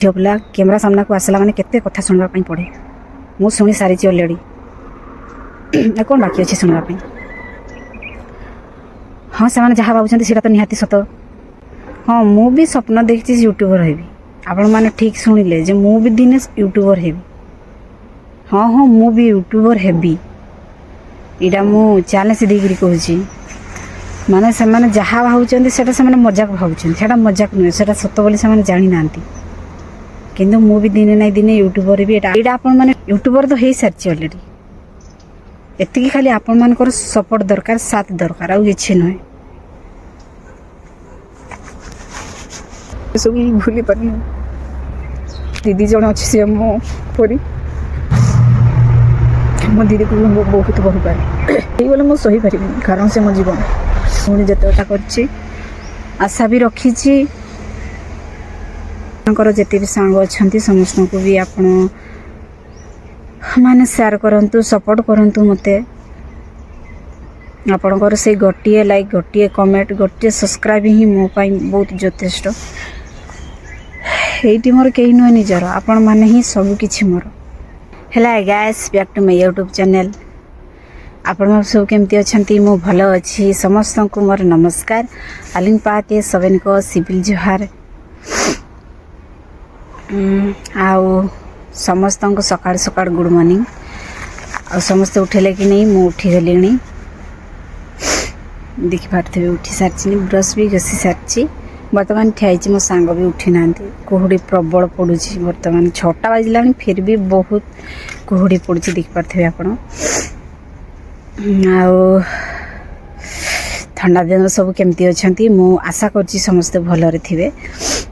झियो पिला कैमरा सामना को आसला माने केते कथा सुनबा पई पड़े। मु सुनी सारी ची ऑलरेडी कौन बाकी अच्छे सुनबा पई। हाँ से जहाँ भावुं सीटा तो निहाती सत। हाँ मु भी स्वप्न देखी यूट्यूबर हेबी। आपण मैंने ठीक शुणिले जे मु भी दिने यूट्यूबर हेबी। हाँ हाँ मु भी यूट्यूबर हेबी। इटा मु चैलेंज देकर कहूँ माने से माने जहाँ भावुं से मजाक भावुं से मजाक नुहे से सत बोली से जानी ना किंतु मु भी दिने ना दिने यूट्यूबर भी यहाँ आपण मैंने यूट्यूबर तो हो सारी ऑलरेडी। एति खाली आपण मानकर सपोर्ट दरकार साथ दरकार आउ किछि नुहे। सब भूली पारि दीदी जन अच्छी सी मो परी मो दीदी को बहुत भल पाए बोले मुझे सही पारि कारण से मो जीवन पुणी जितेटा कर आशा भी रखी जिते भी सांग अच्छा समस्त को भी आपण माने शेयर करंतु सपोर्ट करंतु मते आपणकर से गोटे लाइक गोटे कमेंट गोटे सब्सक्राइब ही मो पाई बहुत यथेष्ट। एटी मोर कहीं नुहे निजर आपण माने ही सब किछि मोर। Hello guys back to my YouTube channel. आपण सब केमती अछंती मो भलो अछि समस्त को मोर नमस्कार आलिंग पाते सबन को सिविल जोहार। आउ समस्त को सकाळ सकाळ गुड मॉर्निंग। आ समस्त उठेले कि नहीं मु उठी गलिनी देखि पारथे उठी सारछि ब्रश भी घसी सारछि। बर्तमान ठियाई मो सांग भी उठी ना कुहुड़ी प्रबल पड़ुछि। बर्तमान 6टा बाजिला फिर भी बहुत कुहुड़ी पड़ुछि देखि पारथे आपण। आउ ठंडा दिन सब केमती अछंती मु आशा करछि समस्त भलरे थिबे।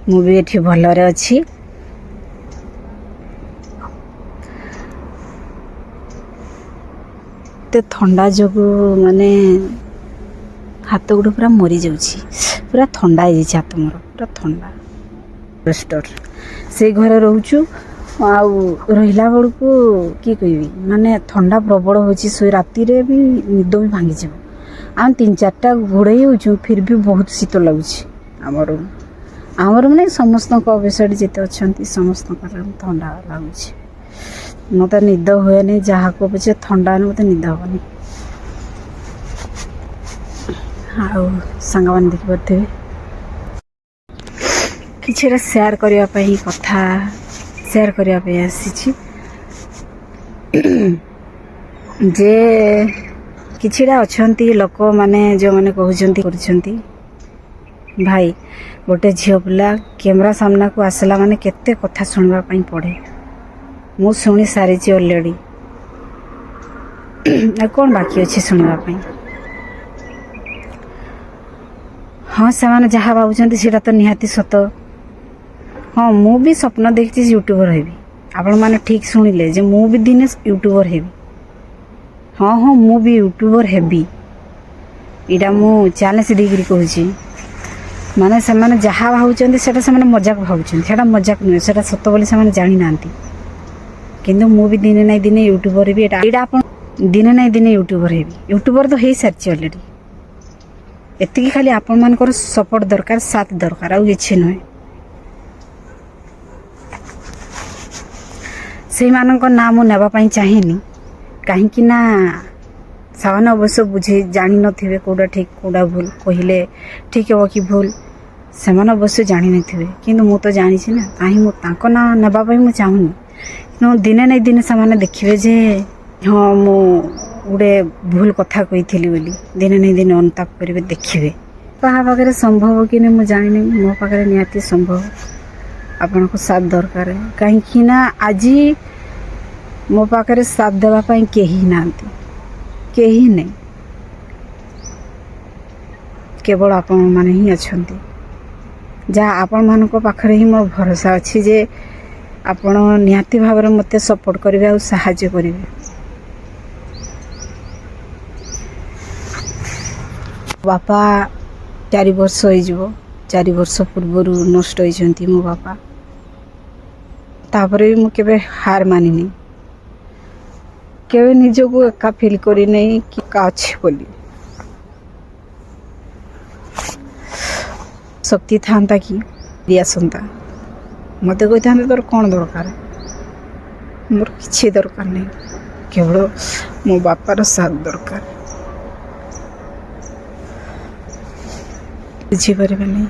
मु भी एठी भलरे अछि। ते ठंडा जो माने हाथ गोड़ पूरा मरी जाउछि पूरा ठंडा हो जाइए हाथ मोर पूरा ठंडा रेस्टर से घर रोचु आउ रहिला बेलू कि कहबी माने ठंडा प्रबल होछि सोई राति रे भी निद भी भांगी जाब। आम 3-4टा घोड़े होछु फिर भी बहुत शीत लगुछि आमर माने समस्त अवसर जिते अच्छा समस्त ठंडा लगुछि। मत निद हुए नहीं जहाँ को पचे ठंडा मत निद हेनी। आउ सांग मान देखि पारथिबे किछरा शेयर करिया पई कथा शेयर करिया पई आसीछि जे किछरा अछंती लोक माने जो माने कहउछंती करछंती भाई गोटे झियो पिला कैमरा सामना को आसला माने केते कथा सुनबा पई पड़े। मु सुनी सारी ची ऑलरेडी कौन बाकी अच्छे सुनबा पई। हाँ से जहाँ भावुं सीटा तो निहाती सत। हाँ मु भी स्वप्न देखी यूट्यूबर हेबी। आपण मैंने ठीक शुणिले जे मु भी दिने यूट्यूबर हेबी। हाँ हाँ मु भी यूट्यूबर हेबी। इटा मु चैलेंज देकर कहूँ माने से जहाँ भावुं से मजाक भावुं से मजाक नुहे से सत बोली से जानी ना किंतु मु भी दिने ना दिने यूट्यूबर भी यहाँ आप दिने ना दिने यूट्यूबर हेबी। यूट्यूबर तो हो सारी ऑलरेडी। एति खाली आपण मानकर सपोर्ट दरकार साथ दरकार आउ किछि नुहे। से मानक ना मु नेबा पई चाहिनी कहीं ना सावन अवश्य बुझे जानी नथिबे कोडा ठीक कोडा भूल कहिले ठीक हो कि भूल से अवश्य जानी नथिबे किंतु मु तो जानी छी ना कहीं मु तांको ना नेबा पई मु चाहुनी। नो दिने ना दिने से देखिए जे हाँ मु गोटे भूल कथा कही बोली दिने ना दिन अनुताप करेंगे देखिए कहा पाखे संभव कि नहीं मुझे जानी मो पाखे निहाती संभव आपण को साथ दरकार कहीं ना आज मो पाखे साथ देवाई कहीं ना कहीं नहीं केवल आपण मैंने ही अच्छा जहाँ आपण मान पाखे ही मोर भरोसा अच्छी जे आपण निहाती भाव में मत सपोर्ट करेंगे और साहाय्य करेंगे। बापा 4 वर्ष हो 4 वर्ष पूर्व नष्ट होती मो बापा तापर भी मुझे हार मानिनी केवे निजको एका फिल करी नहीं कि का अच्छे बोली शक्ति था कि आसंता ମୋତେ କହିଥାନ୍ତେ ତୋର କ'ଣ ଦରକାର, ମୋର କିଛି ଦରକାର ନାହିଁ, କେବଳ ମୋ ବାପାର ସାଥ ଦରକାର। ବୁଝିପାରିବେ ନାହିଁ,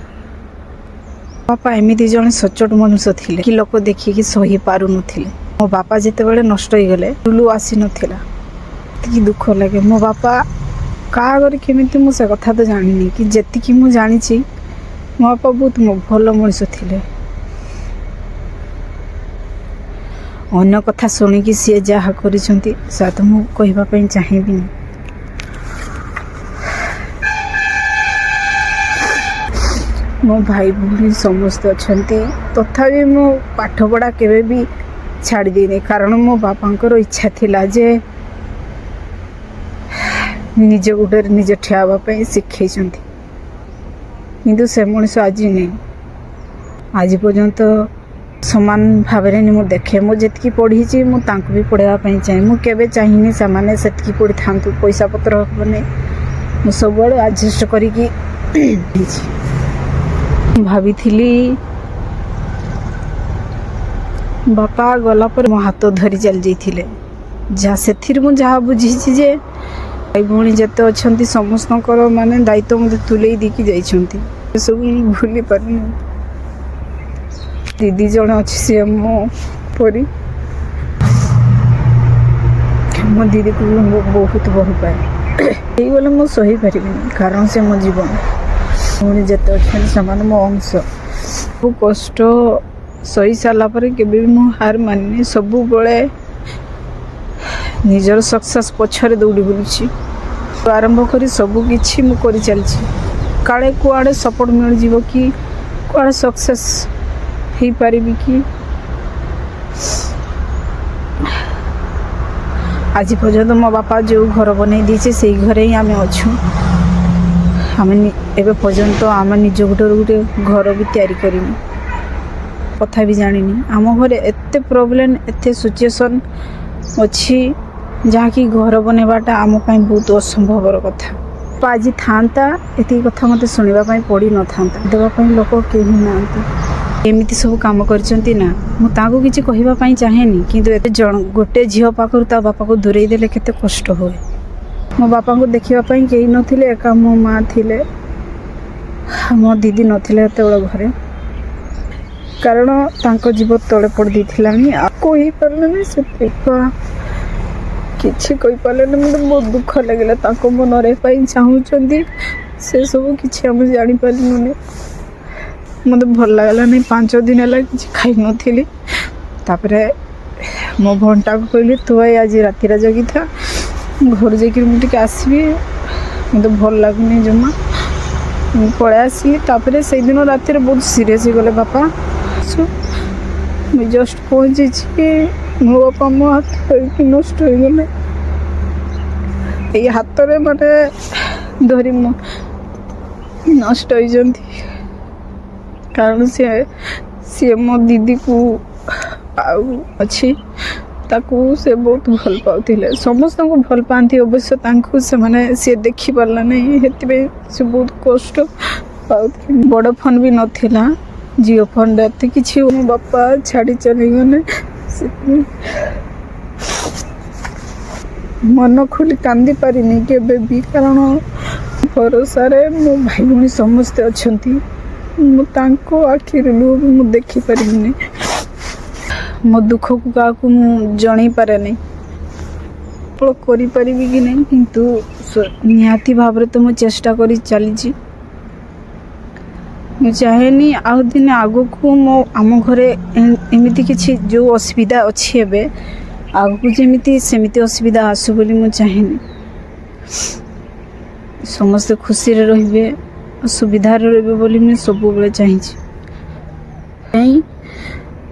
ବାପା ଏମିତି ଜଣେ ସଚ୍ଚୋଟ ମଣିଷ ଥିଲେ କି ଲୋକ ଦେଖିକି ସହି ପାରୁନଥିଲେ। ମୋ ବାପା ଯେତେବେଳେ ନଷ୍ଟ ହେଇଗଲେ ଟୁଲୁ ଆସିନଥିଲା, ଏତିକି ଦୁଃଖ ଲାଗେ। ମୋ ବାପା କାହା ଘରେ କେମିତି ମୁଁ ସେ କଥା ତ ଜାଣିନି, କି ଯେତିକି ମୁଁ ଜାଣିଛି ମୋ ବାପା ବହୁତ ଭଲ ମଣିଷ ଥିଲେ। ଅନ୍ୟ କଥା ଶୁଣିକି ସିଏ ଯାହା କରିଛନ୍ତି ସେହା ତ ମୁଁ କହିବା ପାଇଁ ଚାହିଁବିନି। ମୋ ଭାଇ ଭଉଣୀ ସମସ୍ତେ ଅଛନ୍ତି, ତଥାପି ମୁଁ ପାଠପଢ଼ା କେବେ ବି ଛାଡ଼ି ଦେଇନି, କାରଣ ମୋ ବାପାଙ୍କର ଇଚ୍ଛା ଥିଲା ଯେ ନିଜ ଗୋଡ଼ରେ ନିଜେ ଠିଆ ହେବା ପାଇଁ ଶିଖେଇଛନ୍ତି। କିନ୍ତୁ ସେ ମଣିଷ ଆଜି ନେଇ, ଆଜି ପର୍ଯ୍ୟନ୍ତ ସମାନ ଭାବରେ ମୁଁ ଦେଖେ। ମୁଁ ଯେତିକି ପଢ଼ିଛି ମୁଁ ତାଙ୍କୁ ବି ପଢ଼ାଇବା ପାଇଁ ଚାହେଁ। ମୁଁ କେବେ ଚାହିଁନି ସେମାନେ ସେତିକି ପଢ଼ିଥାନ୍ତୁ, ପଇସା ପତ୍ର ହେବନି। ମୁଁ ସବୁବେଳେ ଆଡ଼ଜଷ୍ଟ କରିକି ଭାବିଥିଲି ବାପା ଗଲା ପରେ ମୋ ହାତ ଧରି ଚାଲି ଯାଇଥିଲେ। ସେଥିରୁ ମୁଁ ଯାହା ବୁଝିଛି ଯେ ଭାଇ ଭଉଣୀ ଯେତେ ଅଛନ୍ତି ସମସ୍ତଙ୍କର ମାନେ ଦାୟିତ୍ୱ ମୋତେ ତୁଲେଇ ଦେଇକି ଯାଇଛନ୍ତି, ଏସବୁ ମୁଁ ଭୁଲି ପାରୁନି। ଦିଦି ଜଣେ ଅଛି, ସିଏ ମୋ ପରି, ମୋ ଦିଦିକୁ ମୁଁ ବହୁତ ଭଲ ପାଏ। ହେଇଗଲେ ମୁଁ ସହିପାରିବିନି, କାରଣ ସେ ମୋ ଜୀବନ। ଭଉଣୀ ଯେତେ ଅଛନ୍ତି ସେମାନେ ମୋ ଅଂଶ। ସବୁ କଷ୍ଟ ସହି ସାରିଲା ପରେ କେବେ ବି ମୁଁ ହାର ମାନିନି, ସବୁବେଳେ ନିଜର ସକ୍ସେସ୍ ପଛରେ ଦୌଡ଼ି ବୁଲୁଛି। ଆରମ୍ଭ କରି ସବୁ କିଛି ମୁଁ କରିଚାଲିଛି, କାଳେ କୁଆଡ଼େ ସପୋର୍ଟ ମିଳିଯିବ କି କୁଆଡ଼େ ସକ୍ସେସ୍ ହେଇପାରିବି କି। ଆଜି ପର୍ଯ୍ୟନ୍ତ ମୋ ବାପା ଯେଉଁ ଘର ବନେଇ ଦେଇছে ସେଇ ଘରେ ହିଁ ଆମେ ଅଛୁ। ଆମେ ଏବେ ପର୍ଯ୍ୟନ୍ତ ଆମେ ନିଜ ଗୋଟେ ଘର ବି ତିଆରି କରିନି, କଥା ବି ଜାଣିନି। ଆମ ଘରେ ଏତେ ପ୍ରୋବ୍ଲେମ୍, ଏତେ ସିଚୁଏସନ୍ ଅଛି ଯାହାକି ଘର ବନେଇବାଟା ଆମ ପାଇଁ ବହୁତ ଅସମ୍ଭବର କଥା। ଆଜି ଥାନ୍ତା ଏତିକି କଥା ମୋତେ ଶୁଣିବା ପାଇଁ ପଡ଼ିନଥାନ୍ତା, ଦେବା ପାଇଁ ଲୋକ କେହି ନାହାନ୍ତି। ଏମିତି ସବୁ କାମ କରିଛନ୍ତି ନା, ମୁଁ ତାଙ୍କୁ କିଛି କହିବା ପାଇଁ ଚାହେଁନି, କିନ୍ତୁ ଏତେ ଗୋଟେ ଝିଅ ପାଖରୁ ତା ବାପାକୁ ଦୂରେଇ ଦେଲେ କେତେ କଷ୍ଟ ହୁଏ। ମୋ ବାପାଙ୍କୁ ଦେଖିବା ପାଇଁ କେହି ନଥିଲେ, ଏକା ମୋ ମାଆ ଥିଲେ, ମୋ ଦିଦି ନଥିଲେ ସେତେବେଳେ ଘରେ, କାରଣ ତାଙ୍କ ଜୀବ ତଳେ ପଡ଼ି ଦେଇଥିଲାଣି। ଆଉ କହିପାରିଲେନି, ସେଥିପାଇଁ କିଛି କହିପାରିଲେନି। ମୋତେ ବହୁତ ଦୁଃଖ ଲାଗିଲା, ତାଙ୍କ ମନରେ ପାଇଁ ଚାହୁଁଛନ୍ତି ସେସବୁ କିଛି ଆମେ ଜାଣିପାରିଲୁନି। ମୋତେ ଭଲ ଲାଗିଲାନି, 5 ଦିନ ହେଲା କିଛି ଖାଇନଥିଲି। ତାପରେ ମୋ ଭଉଣୀଟାକୁ କହିଲି ତୁ ଆଜି ରାତିରେ ଜଗିଥା, ଘରୁ ଯାଇକି ମୁଁ ଟିକେ ଆସିବି, ମୋତେ ଭଲ ଲାଗୁନି ଜମା। ମୁଁ ପଳାଇ ଆସିଲି। ତାପରେ ସେଇଦିନ ରାତିରେ ବହୁତ ସିରିୟସ୍ ହେଇଗଲେ ବାପା। ମୁଁ ଜଷ୍ଟ ପହଞ୍ଚିଛି, ମୋ ବାପା ମୋ ହାତ ଧରିକି ନଷ୍ଟ ହେଇଗଲେ। ଏଇ ହାତରେ ମାନେ ଧରି ମୁଁ ନଷ୍ଟ ହେଇଛନ୍ତି, କାରଣ ସିଏ ମୋ ଦିଦିକୁ ଆଉ ଅଛି, ତାକୁ ସେ ବହୁତ ଭଲ ପାଉଥିଲେ। ସମସ୍ତଙ୍କୁ ଭଲ ପାଆନ୍ତି ଅବଶ୍ୟ, ତାଙ୍କୁ ସିଏ ଦେଖିପାରିଲା ନାହିଁ, ସେଥିପାଇଁ ସେ ବହୁତ କଷ୍ଟ ପାଉଥିଲେ। ବଡ଼ ଫୋନ୍ ବି ନଥିଲା, ଜିଓ ଫୋନ୍ରେ ଏତେ କିଛି ମୋ ବାପା ଛାଡ଼ି ଚାଲିଗଲେ। ସେଥିପାଇଁ ମନ ଖୋଲି କାନ୍ଦି ପାରିନି କେବେ ବି, କାରଣ ଭରସାରେ ମୋ ଭାଇ ଭଉଣୀ ସମସ୍ତେ ଅଛନ୍ତି। ମୁଁ ତାଙ୍କ ଆଖିରେ ଲୁହ ବି ମୁଁ ଦେଖିପାରିବିନି। ମୋ ଦୁଃଖକୁ କାହାକୁ ମୁଁ ଜଣେଇ ପାରେନି, କରିପାରିବି କି ନାହିଁ, କିନ୍ତୁ ନିହାତି ଭାବରେ ତ ମୁଁ ଚେଷ୍ଟା କରି ଚାଲିଛି। ମୁଁ ଚାହେଁନି ଆଉ ଦିନେ ଆଗକୁ ଆମ ଘରେ ଏମିତି କିଛି ଯେଉଁ ଅସୁବିଧା ଅଛି ଏବେ, ଆଗକୁ ଯେମିତି ସେମିତି ଅସୁବିଧା ଆସୁ ବୋଲି ମୁଁ ଚାହେଁନି। ସମସ୍ତେ ଖୁସିରେ ରହିବେ, ସୁବିଧାରେ ରହିବେ ବୋଲି ମୁଁ ସବୁବେଳେ ଚାହିଁଛି।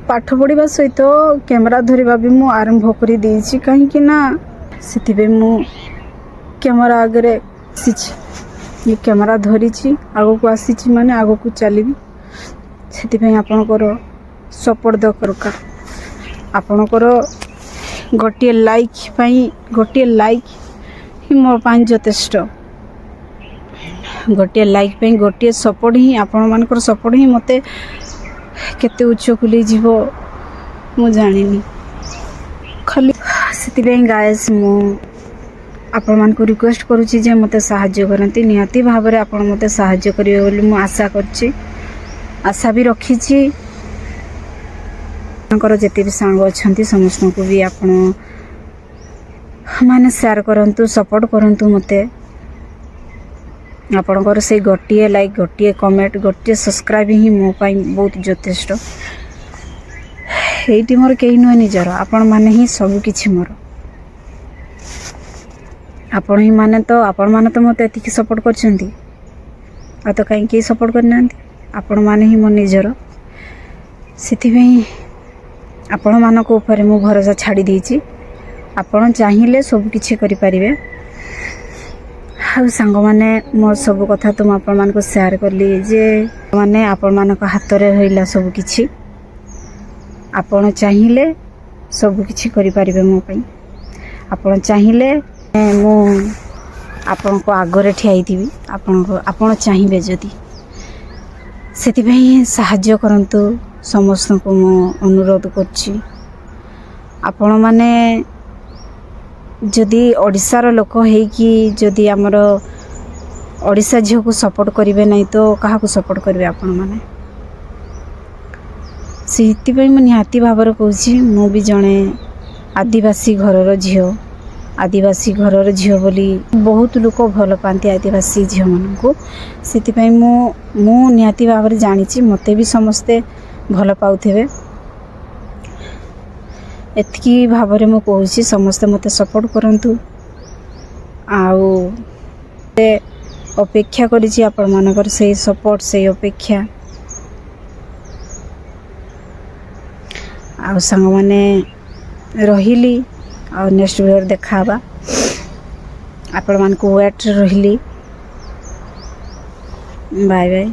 ପାଠ ପଢ଼ିବା ସହିତ କ୍ୟାମେରା ଧରିବା ବି ମୁଁ ଆରମ୍ଭ କରିଦେଇଛି, କାହିଁକି ନା ସେଥିପାଇଁ ମୁଁ କ୍ୟାମେରା ଆଗରେ ଆସିଛି। ये कैमरा धरी आग को आसी माने आग को चलिए से आपणकर सपोर्ट दरकार आपणकर गोटे लाइक ही मोर पाई यथेष्ट गोटे लाइक गोटे सपोर्ट ही आपण मानकर सपोर्ट ही मते କେତେ ଉଚ୍ଚକୁ ନେଇଯିବ ମୁଁ ଜାଣିନି। ଖାଲି ସେଥିପାଇଁ ଗାଏସ୍ ମୁଁ ଆପଣମାନଙ୍କୁ ରିକ୍ୱେଷ୍ଟ କରୁଛି ଯେ ମୋତେ ସାହାଯ୍ୟ କରନ୍ତି। ନିହାତି ଭାବରେ ଆପଣ ମୋତେ ସାହାଯ୍ୟ କରିବେ ବୋଲି ମୁଁ ଆଶା କରିଛି, ଆଶା ବି ରଖିଛି। ଆପଣଙ୍କର ଯେତେ ବି ସାଙ୍ଗ ଅଛନ୍ତି ସମସ୍ତଙ୍କୁ ବି ଆପଣ ମାନେ ସେୟାର କରନ୍ତୁ, ସପୋର୍ଟ କରନ୍ତୁ ମୋତେ। ଆପଣଙ୍କର ସେଇ ଗୋଟିଏ ଲାଇକ୍, ଗୋଟିଏ କମେଣ୍ଟ, ଗୋଟିଏ ସବସ୍କ୍ରାଇବ୍ ହିଁ ମୋ ପାଇଁ ବହୁତ ଯଥେଷ୍ଟ। ଏଇଠି ମୋର କେହି ନୁହେଁ ନିଜର, ଆପଣମାନେ ହିଁ ସବୁକିଛି ମୋର। ଆପଣମାନେ ତ ମୋତେ ଏତିକି ସପୋର୍ଟ କରିଛନ୍ତି, ଆଉ ତ କାହିଁକି କେହି ସପୋର୍ଟ କରିନାହାନ୍ତି। ଆପଣମାନେ ହିଁ ମୋ ନିଜର, ସେଥିପାଇଁ ଆପଣମାନଙ୍କ ଉପରେ ମୁଁ ଭରସା ଛାଡ଼ି ଦେଇଛି। ଆପଣ ଚାହିଁଲେ ସବୁ କିଛି କରିପାରିବେ। ଆଉ ସାଙ୍ଗମାନେ, ମୋ ସବୁ କଥା ତ ମୁଁ ଆପଣମାନଙ୍କୁ ସେୟାର କଲି ଯେ ମାନେ ଆପଣମାନଙ୍କ ହାତରେ ରହିଲା ସବୁ କିଛି। ଆପଣ ଚାହିଁଲେ ସବୁ କିଛି କରିପାରିବେ ମୋ ପାଇଁ। ଆପଣ ଚାହିଁଲେ ମୁଁ ଆପଣଙ୍କ ଆଗରେ ଠିଆ ହେଇଥିବି, ଆପଣ ଚାହିଁବେ ଯଦି। ସେଥିପାଇଁ ସାହାଯ୍ୟ କରନ୍ତୁ, ସମସ୍ତଙ୍କୁ ମୁଁ ଅନୁରୋଧ କରୁଛି। ଆପଣମାନେ ଯଦି ଓଡ଼ିଶାର ଲୋକ ହେଇକି ଯଦି ଆମର ଓଡ଼ିଶା ଝିଅକୁ ସପୋର୍ଟ କରିବେ ନାହିଁ ତ କାହାକୁ ସପୋର୍ଟ କରିବେ ଆପଣମାନେ? ସେଥିପାଇଁ ମୁଁ ନିହାତି ଭାବରେ କହୁଛି, ମୁଁ ବି ଜଣେ ଆଦିବାସୀ ଘରର ଝିଅ। ଆଦିବାସୀ ଘରର ଝିଅ ବୋଲି ବହୁତ ଲୋକ ଭଲ ପାଆନ୍ତି ଆଦିବାସୀ ଝିଅମାନଙ୍କୁ। ସେଥିପାଇଁ ମୁଁ ନିହାତି ଭାବରେ ଜାଣିଛି, ମୋତେ ବି ସମସ୍ତେ ଭଲ ପାଉଥିବେ। ଏତିକି ଭାବରେ ମୁଁ କହୁଛି, ସମସ୍ତେ ମୋତେ ସପୋର୍ଟ କରନ୍ତୁ। ଆଉ ଅପେକ୍ଷା କରିଛି ଆପଣମାନଙ୍କର ସେଇ ସପୋର୍ଟ, ସେଇ ଅପେକ୍ଷା। ଆଉ ସାଙ୍ଗମାନେ ରହିଲି, ଆଉ ନେକ୍ସଟ ଭିଡ଼ିଓରେ ଦେଖା ହେବା। ଆପଣମାନଙ୍କୁ ୱେଟ୍ରେ ରହିଲି। Bye bye.